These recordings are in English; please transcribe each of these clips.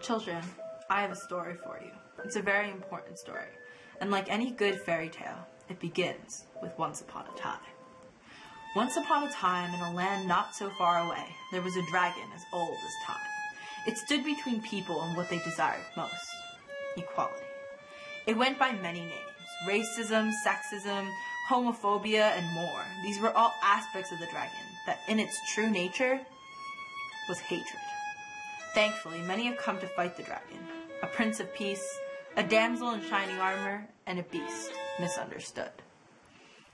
Children, I have a story for you. It's a very important story, and like any good fairy tale, it begins with once upon a time. Once upon a time, in a land not so far away, there was a dragon as old as time. It stood between people and what they desired most, equality. It went by many names: racism, sexism, homophobia, and more. These were all aspects of the dragon that, in its true nature, was hatred. Thankfully, many have come to fight the dragon: a prince of peace, a damsel in shining armor, and a beast misunderstood.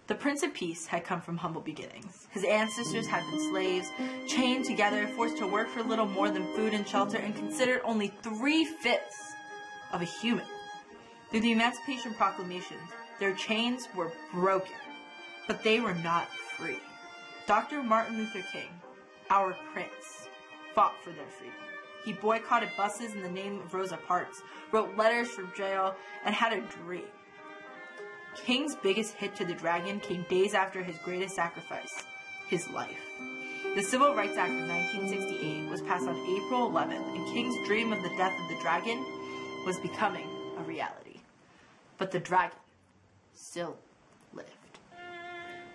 The Prince of Peace had come from humble beginnings. His ancestors had been slaves, chained together, forced to work for little more than food and shelter, and considered only 3/5 of a human. Through the Emancipation Proclamations, their chains were broken, but they were not free. Dr. Martin Luther King, our prince, fought for their freedom. He boycotted buses in the name of Rosa Parks, wrote letters from jail, and had a dream. King's biggest hit to the dragon came days after his greatest sacrifice, his life. The Civil Rights Act of 1968 was passed on April 11th, and King's dream of the death of the dragon was becoming a reality. But the dragon still lived.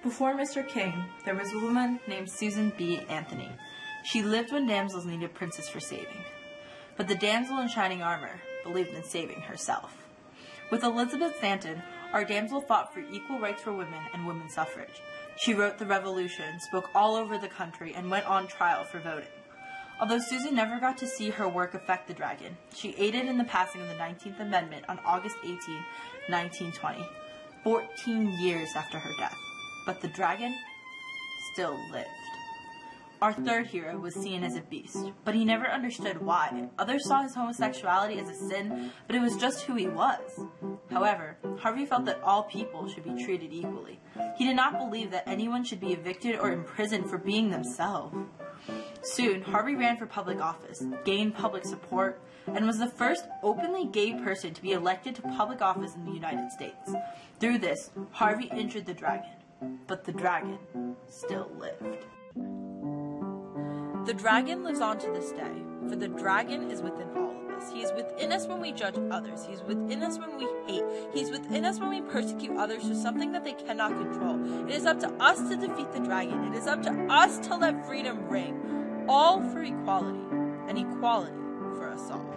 Before Mr. King, there was a woman named Susan B. Anthony. She lived when damsels needed princes for saving. But the damsel in shining armor believed in saving herself. With Elizabeth Stanton, our damsel fought for equal rights for women and women's suffrage. She wrote the Revolution, spoke all over the country, and went on trial for voting. Although Susan never got to see her work affect the dragon, she aided in the passing of the 19th Amendment on August 18, 1920, 14 years after her death. But the dragon still lived. Our third hero was seen as a beast, but he never understood why. Others saw his homosexuality as a sin, but it was just who he was. However, Harvey felt that all people should be treated equally. He did not believe that anyone should be evicted or imprisoned for being themselves. Soon, Harvey ran for public office, gained public support, and was the first openly gay person to be elected to public office in the United States. Through this, Harvey injured the dragon, but the dragon still lived. The dragon lives on to this day, for the dragon is within all of us. He is within us when we judge others. He is within us when we hate. He is within us when we persecute others for something that they cannot control. It is up to us to defeat the dragon. It is up to us to let freedom ring, all for equality, and equality for us all.